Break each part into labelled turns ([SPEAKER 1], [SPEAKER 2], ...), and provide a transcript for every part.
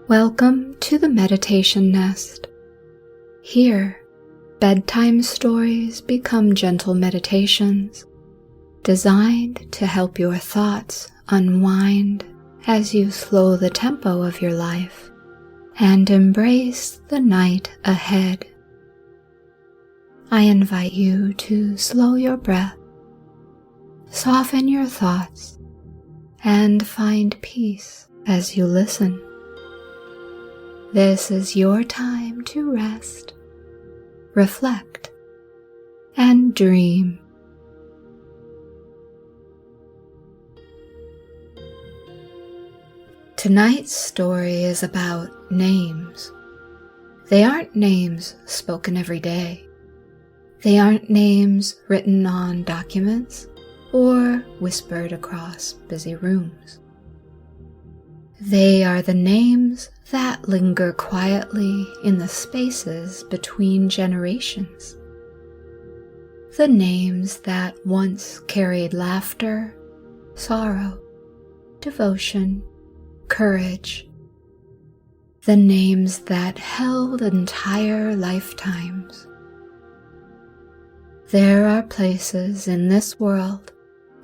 [SPEAKER 1] Welcome to the Meditation Nest. Here, bedtime stories become gentle meditations designed to help your thoughts unwind as you slow the tempo of your life and embrace the night ahead. I invite you to slow your breath, soften your thoughts, and find peace as you listen. This is your time to rest, reflect, and dream. Tonight's story is about names. They aren't names spoken every day. They aren't names written on documents or whispered across busy rooms. They are the names that linger quietly in the spaces between generations. The names that once carried laughter, sorrow, devotion, courage. The names that held entire lifetimes. There are places in this world,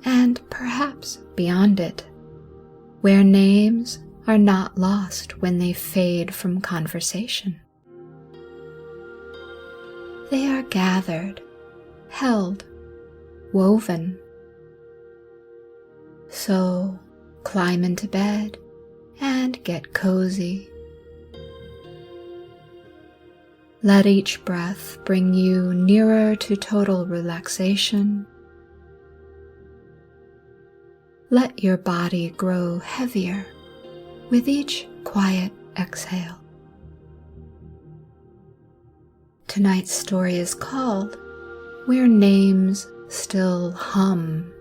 [SPEAKER 1] and perhaps beyond it, where names are not lost when they fade from conversation. They are gathered, held, woven. So climb into bed and get cozy. Let each breath bring you nearer to total relaxation. Let your body grow heavier with each quiet exhale. Tonight's story is called Where Names Still Hum,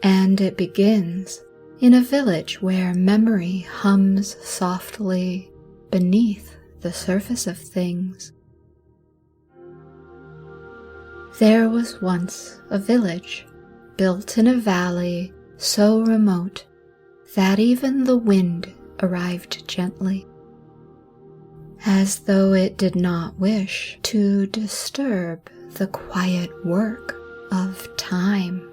[SPEAKER 1] and it begins in a village where memory hums softly beneath the surface of things. There was once a village built in a valley so remote that even the wind arrived gently, as though it did not wish to disturb the quiet work of time.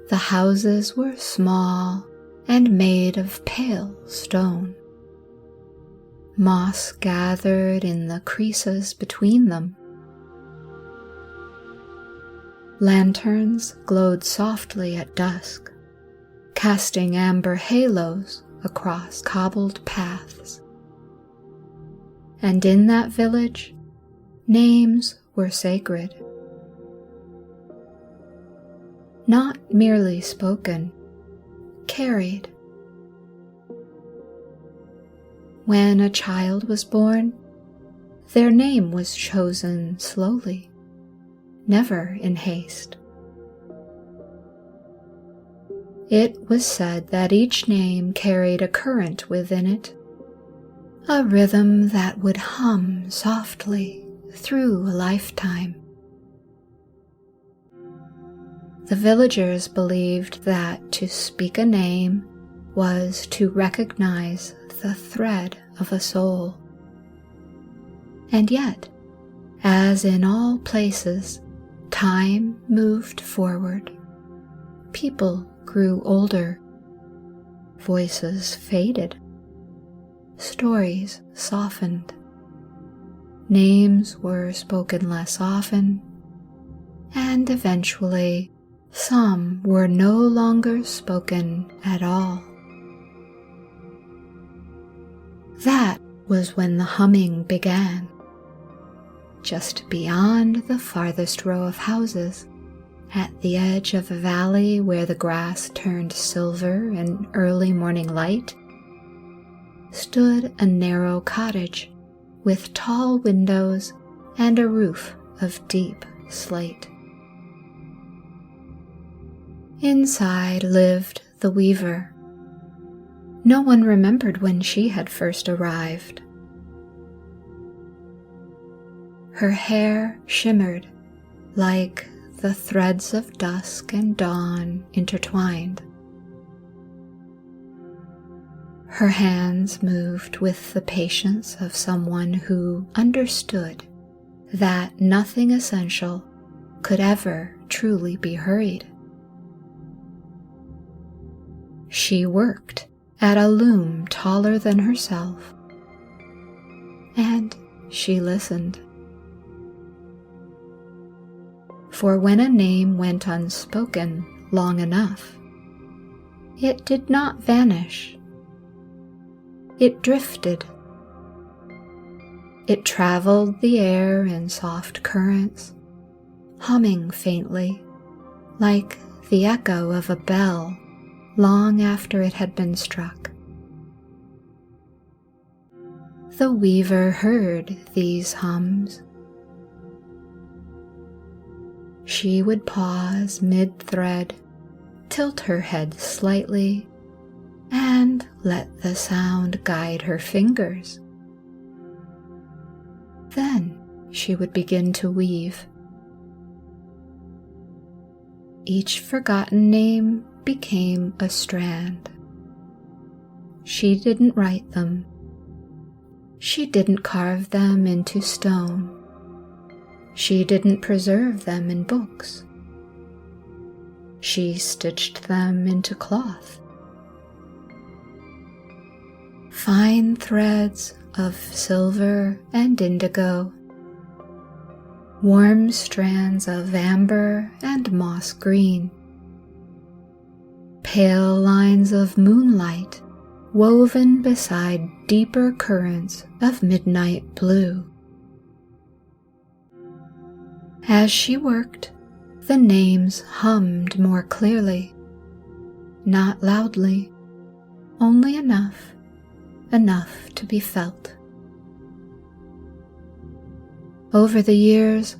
[SPEAKER 1] The houses were small and made of pale stone. Moss gathered in the creases between them. Lanterns glowed softly at dusk, casting amber halos across cobbled paths. And in that village, names were sacred. Not merely spoken, carried. When a child was born, their name was chosen slowly, never in haste. It was said that each name carried a current within it, a rhythm that would hum softly through a lifetime. The villagers believed that to speak a name was to recognize the thread of a soul. And yet, as in all places, time moved forward. People grew older. Voices faded. Stories softened. Names were spoken less often. And eventually, some were no longer spoken at all. That was when the humming began. Just beyond the farthest row of houses, at the edge of a valley where the grass turned silver in early morning light, stood a narrow cottage with tall windows and a roof of deep slate. Inside lived the weaver. No one remembered when she had first arrived. Her hair shimmered like the threads of dusk and dawn intertwined. Her hands moved with the patience of someone who understood that nothing essential could ever truly be hurried. She worked at a loom taller than herself, and she listened. For when a name went unspoken long enough, it did not vanish. It drifted. It traveled the air in soft currents, humming faintly, like the echo of a bell long after it had been struck. The weaver heard these hums. She would pause mid-thread, tilt her head slightly, and let the sound guide her fingers. Then she would begin to weave. Each forgotten name became a strand. She didn't write them. She didn't carve them into stone. She didn't preserve them in books. She stitched them into cloth. Fine threads of silver and indigo, warm strands of amber and moss green, pale lines of moonlight woven beside deeper currents of midnight blue. As she worked, the names hummed more clearly, not loudly, only enough to be felt. Over the years,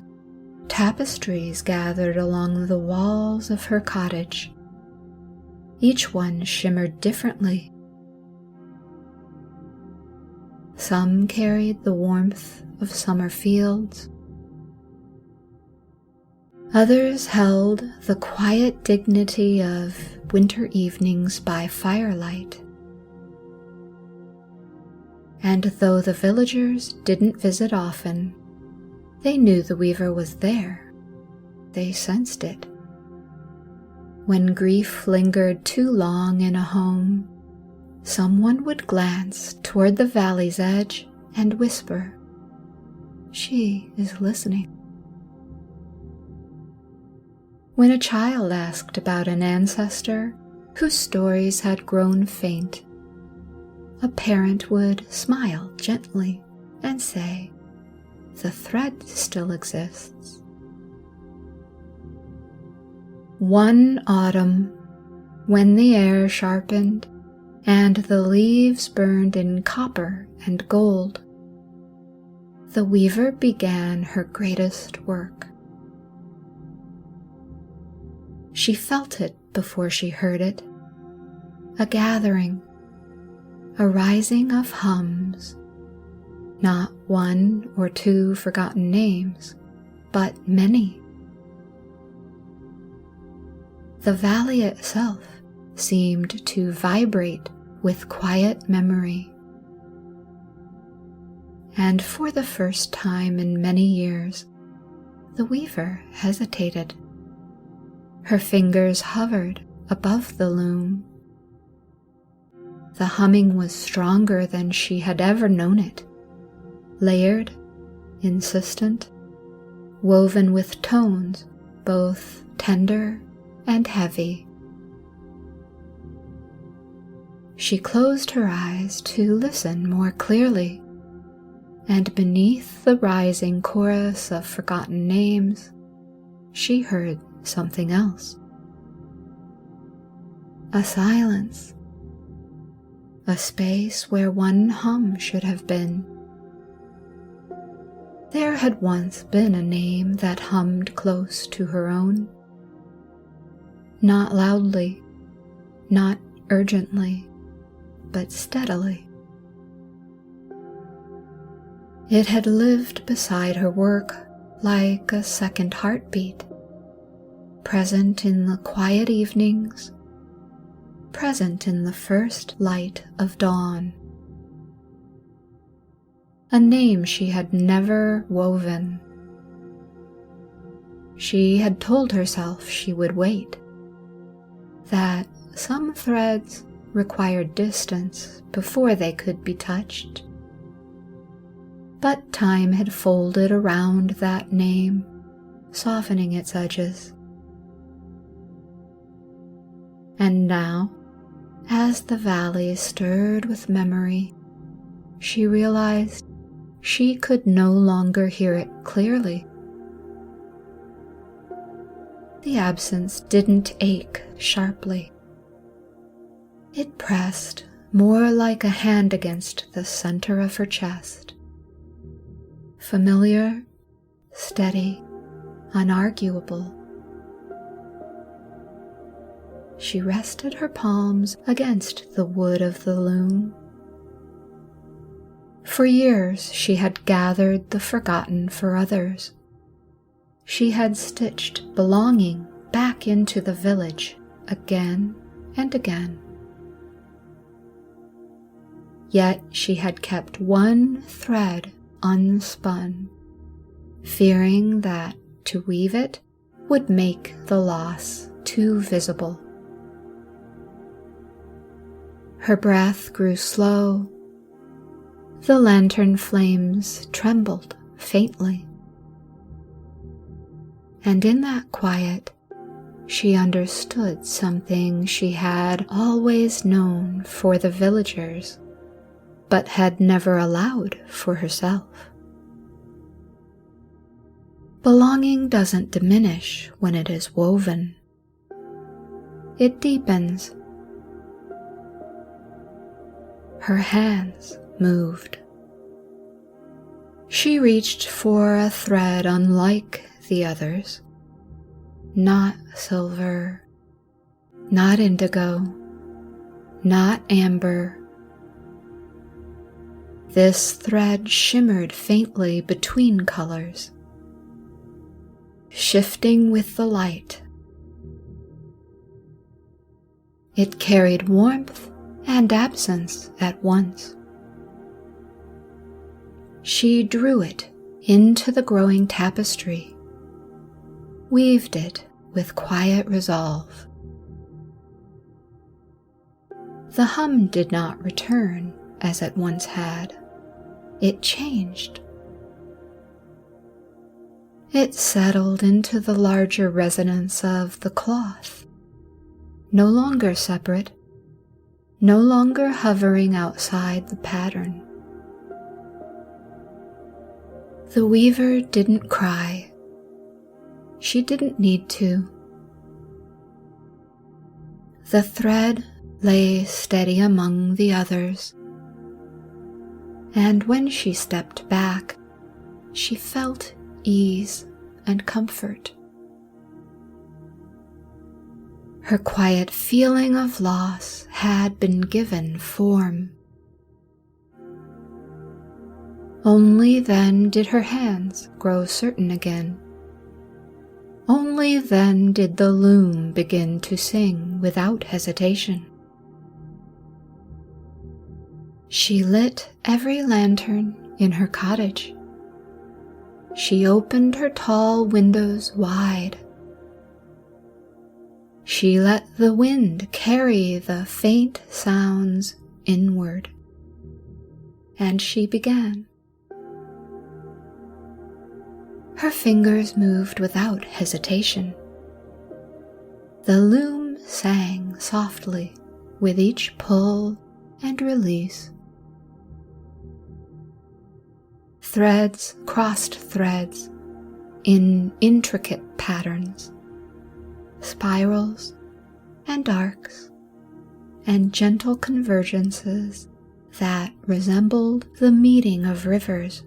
[SPEAKER 1] tapestries gathered along the walls of her cottage. Each one shimmered differently. Some carried the warmth of summer fields. Others held the quiet dignity of winter evenings by firelight. And though the villagers didn't visit often, they knew the weaver was there. They sensed it. When grief lingered too long in a home, someone would glance toward the valley's edge and whisper, "She is listening." When a child asked about an ancestor whose stories had grown faint, a parent would smile gently and say, "The thread still exists." One autumn, when the air sharpened and the leaves burned in copper and gold, the weaver began her greatest work. She felt it before she heard it, a gathering, a rising of hums, not one or two forgotten names, but many. The valley itself seemed to vibrate with quiet memory. And for the first time in many years, the weaver hesitated. Her fingers hovered above the loom. The humming was stronger than she had ever known it, layered, insistent, woven with tones both tender and heavy. She closed her eyes to listen more clearly, and beneath the rising chorus of forgotten names, she heard something else. A silence. A space where one hum should have been. There had once been a name that hummed close to her own. Not loudly, not urgently, but steadily. It had lived beside her work like a second heartbeat, present in the quiet evenings, present in the first light of dawn. A name she had never woven. She had told herself she would wait, that some threads required distance before they could be touched. But time had folded around that name, softening its edges. And now, as the valley stirred with memory, she realized she could no longer hear it clearly. The absence didn't ache sharply. It pressed more like a hand against the center of her chest. Familiar, steady, unarguable. She rested her palms against the wood of the loom. For years she had gathered the forgotten for others. She had stitched belonging back into the village again and again. Yet she had kept one thread unspun, fearing that to weave it would make the loss too visible. Her breath grew slow. The lantern flames trembled faintly. And in that quiet, she understood something she had always known for the villagers, but had never allowed for herself. Belonging doesn't diminish when it is woven. It deepens. Her hands moved. She reached for a thread unlike the others. Not silver, not indigo, not amber. This thread shimmered faintly between colors, shifting with the light. It carried warmth and absence at once. She drew it into the growing tapestry, weaved it with quiet resolve. The hum did not return as it once had. It changed. It settled into the larger resonance of the cloth, no longer separate, no longer hovering outside the pattern. The weaver didn't cry. She didn't need to. The thread lay steady among the others, and when she stepped back, she felt ease and comfort. Her quiet feeling of loss had been given form. Only then did her hands grow certain again. Only then did the loom begin to sing without hesitation. She lit every lantern in her cottage. She opened her tall windows wide. She let the wind carry the faint sounds inward. And she began. Her fingers moved without hesitation. The loom sang softly with each pull and release. Threads crossed threads in intricate patterns, spirals and arcs, and gentle convergences that resembled the meeting of rivers.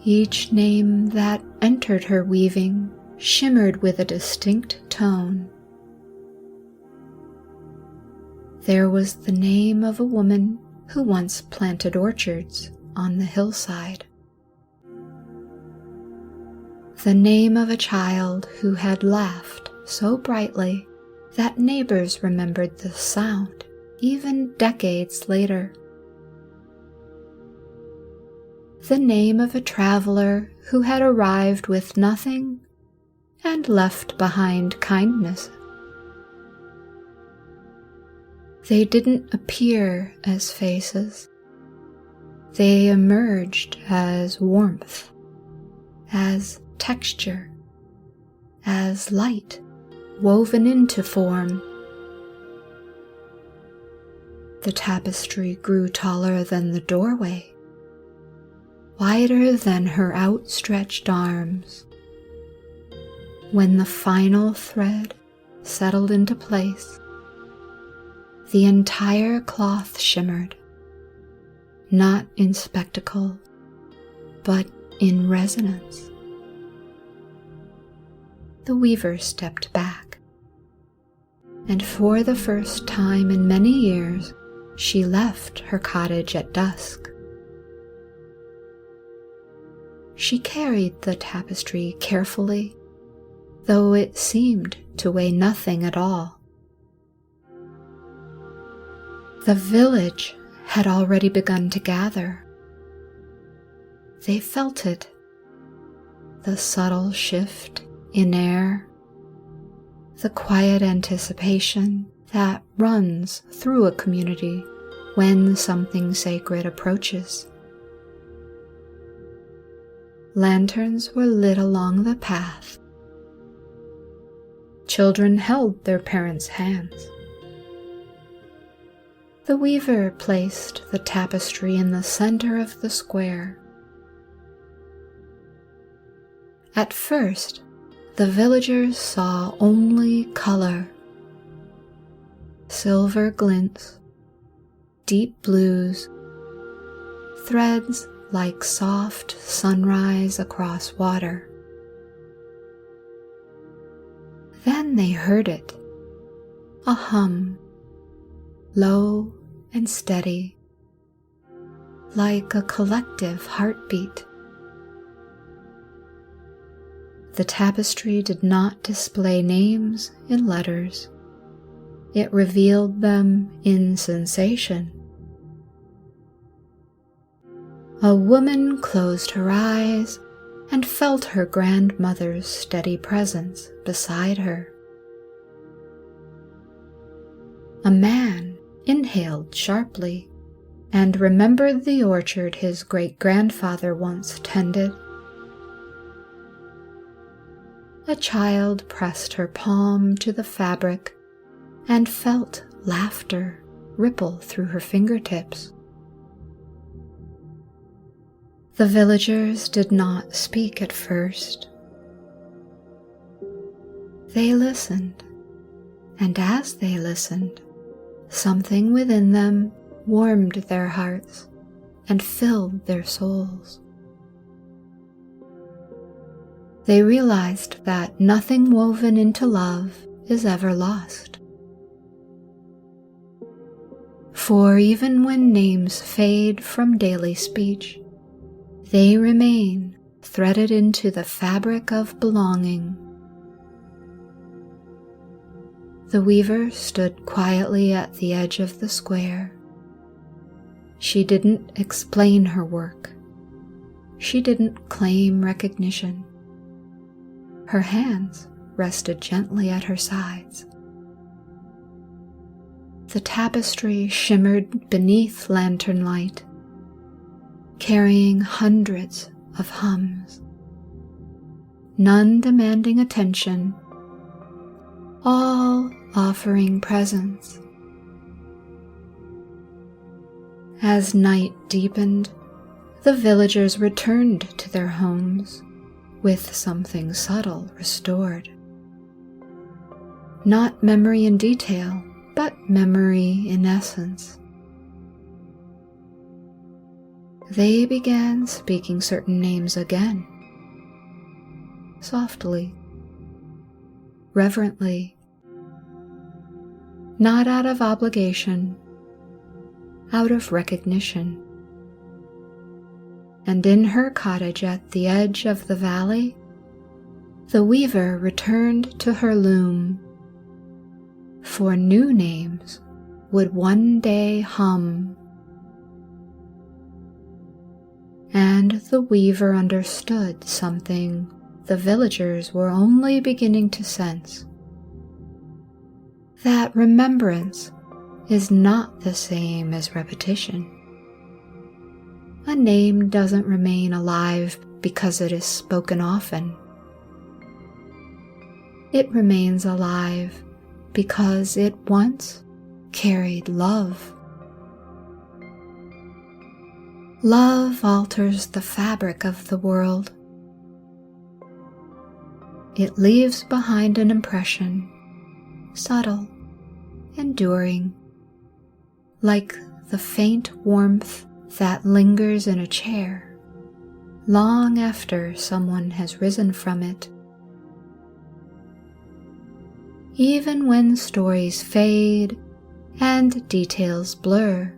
[SPEAKER 1] Each name that entered her weaving shimmered with a distinct tone. There was the name of a woman who once planted orchards on the hillside. The name of a child who had laughed so brightly that neighbors remembered the sound even decades later. The name of a traveler who had arrived with nothing and left behind kindness. They didn't appear as faces. They emerged as warmth, as texture, as light woven into form. The tapestry grew taller than the doorway, wider than her outstretched arms. When the final thread settled into place, the entire cloth shimmered, not in spectacle, but in resonance. The weaver stepped back, and for the first time in many years, she left her cottage at dusk. She carried the tapestry carefully, though it seemed to weigh nothing at all. The village had already begun to gather. They felt it, the subtle shift in air, the quiet anticipation that runs through a community when something sacred approaches. Lanterns were lit along the path. Children held their parents' hands. The weaver placed the tapestry in the center of the square. At first, the villagers saw only color. Silver glints, deep blues, threads like soft sunrise across water. Then they heard it, a hum, low and steady, like a collective heartbeat. The tapestry did not display names in letters. It revealed them in sensation. A woman closed her eyes and felt her grandmother's steady presence beside her. A man inhaled sharply and remembered the orchard his great-grandfather once tended. A child pressed her palm to the fabric and felt laughter ripple through her fingertips. The villagers did not speak at first. They listened, and as they listened, something within them warmed their hearts and filled their souls. They realized that nothing woven into love is ever lost. For even when names fade from daily speech, they remain threaded into the fabric of belonging. The weaver stood quietly at the edge of the square. She didn't explain her work. She didn't claim recognition. Her hands rested gently at her sides. The tapestry shimmered beneath lantern light, carrying hundreds of hums, none demanding attention, all offering presence. As night deepened, the villagers returned to their homes with something subtle restored. Not memory in detail, but memory in essence. They began speaking certain names again, softly, reverently, not out of obligation, out of recognition. And in her cottage at the edge of the valley, the weaver returned to her loom, for new names would one day hum. And the weaver understood something the villagers were only beginning to sense: that remembrance is not the same as repetition. A name doesn't remain alive because it is spoken often. It remains alive because it once carried love. Love alters the fabric of the world. It leaves behind an impression, subtle, enduring, like the faint warmth that lingers in a chair long after someone has risen from it. Even when stories fade and details blur,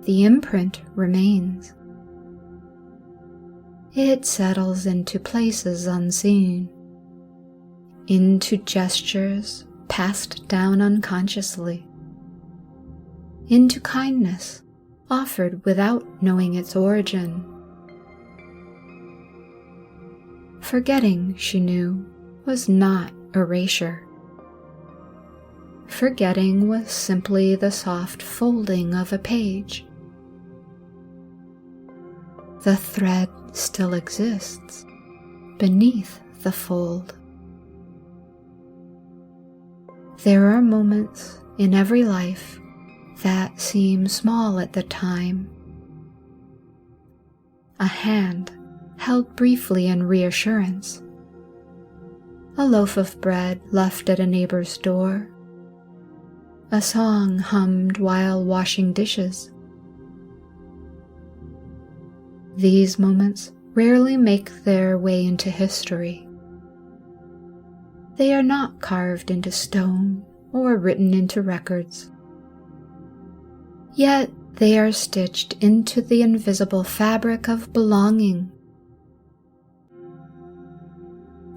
[SPEAKER 1] the imprint remains. It settles into places unseen, into gestures passed down unconsciously, into kindness offered without knowing its origin. Forgetting, she knew, was not erasure. Forgetting was simply the soft folding of a page. The thread still exists beneath the fold. There are moments in every life that seem small at the time. A hand held briefly in reassurance. A loaf of bread left at a neighbor's door. A song hummed while washing dishes. These moments rarely make their way into history. They are not carved into stone or written into records. Yet they are stitched into the invisible fabric of belonging.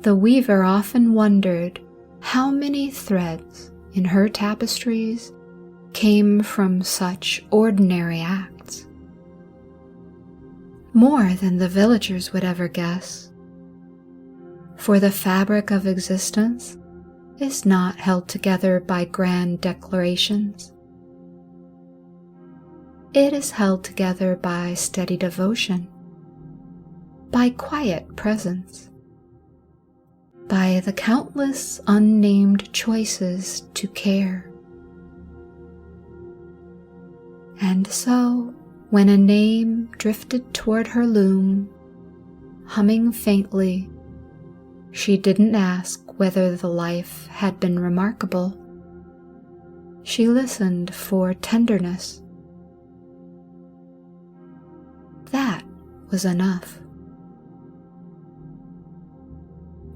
[SPEAKER 1] The weaver often wondered how many threads in her tapestries came from such ordinary acts. More than the villagers would ever guess. For the fabric of existence is not held together by grand declarations. It is held together by steady devotion, by quiet presence, by the countless unnamed choices to care. And so, when a name drifted toward her loom, humming faintly, she didn't ask whether the life had been remarkable. She listened for tenderness. That was enough.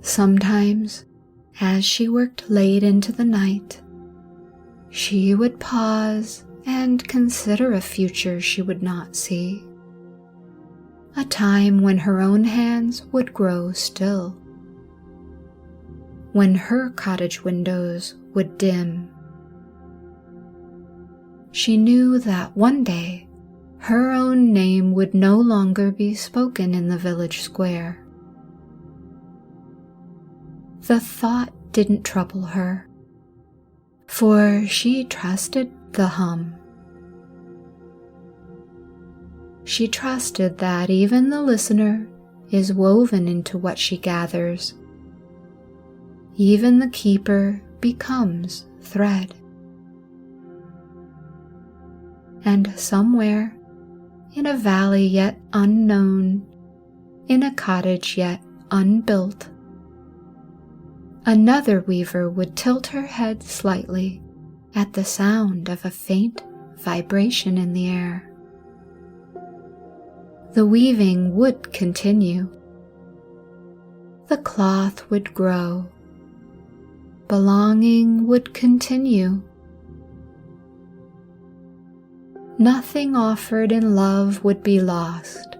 [SPEAKER 1] Sometimes, as she worked late into the night, she would pause and consider a future she would not see, a time when her own hands would grow still, when her cottage windows would dim. She knew that one day her own name would no longer be spoken in the village square. The thought didn't trouble her, for she trusted the hum. She trusted that even the listener is woven into what she gathers. Even the keeper becomes thread. And somewhere, in a valley yet unknown, in a cottage yet unbuilt, another weaver would tilt her head slightly at the sound of a faint vibration in the air. The weaving would continue. The cloth would grow. Belonging would continue. Nothing offered in love would be lost.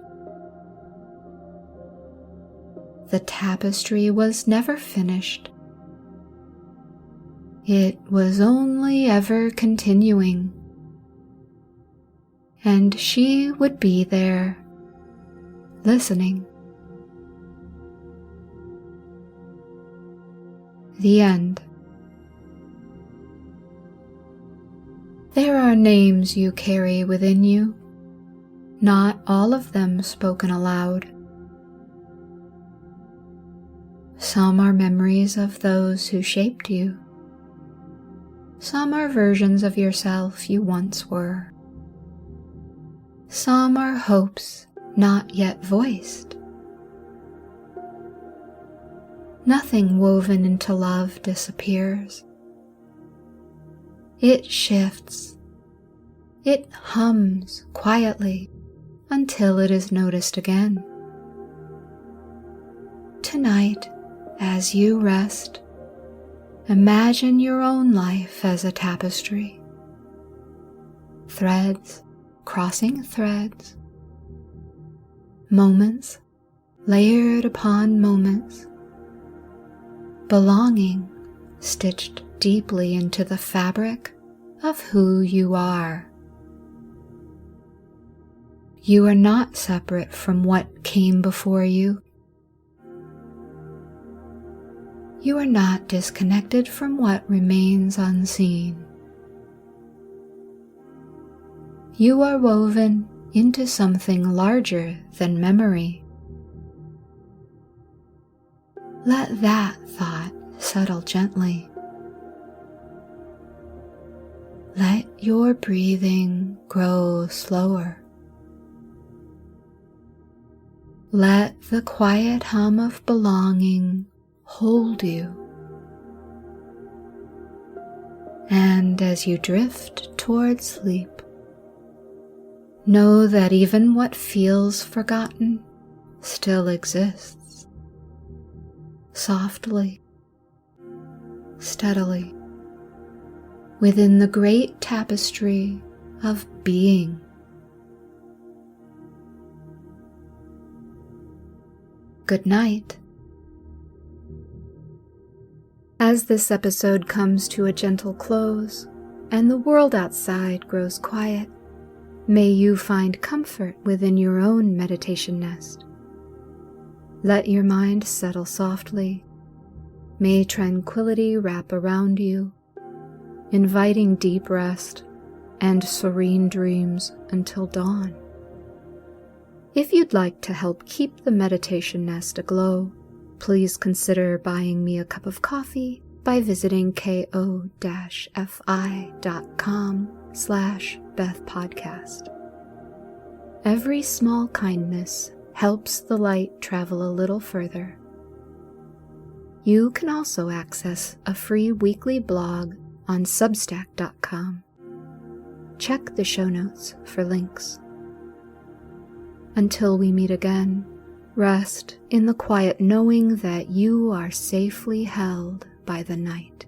[SPEAKER 1] The tapestry was never finished. It was only ever continuing, and she would be there, listening. The end. There are names you carry within you, not all of them spoken aloud. Some are memories of those who shaped you. Some are versions of yourself you once were. Some are hopes not yet voiced. Nothing woven into love disappears. It shifts. It hums quietly until it is noticed again. Tonight, as you rest, imagine your own life as a tapestry. Threads crossing threads. Moments layered upon moments. Belonging stitched deeply into the fabric of who you are. You are not separate from what came before you. You are not disconnected from what remains unseen. You are woven into something larger than memory. Let that thought settle gently. Let your breathing grow slower. Let the quiet hum of belonging hold you. And as you drift towards sleep, know that even what feels forgotten still exists. Softly, steadily, within the great tapestry of being. Good night. As this episode comes to a gentle close and the world outside grows quiet, may you find comfort within your own meditation nest. Let your mind settle softly. May tranquility wrap around you, inviting deep rest and serene dreams until dawn. If you'd like to help keep the meditation nest aglow, please consider buying me a cup of coffee by visiting ko-fi.com/BethPodcast. Every small kindness helps the light travel a little further. You can also access a free weekly blog on substack.com. Check the show notes for links. Until we meet again, rest in the quiet knowing that you are safely held by the night.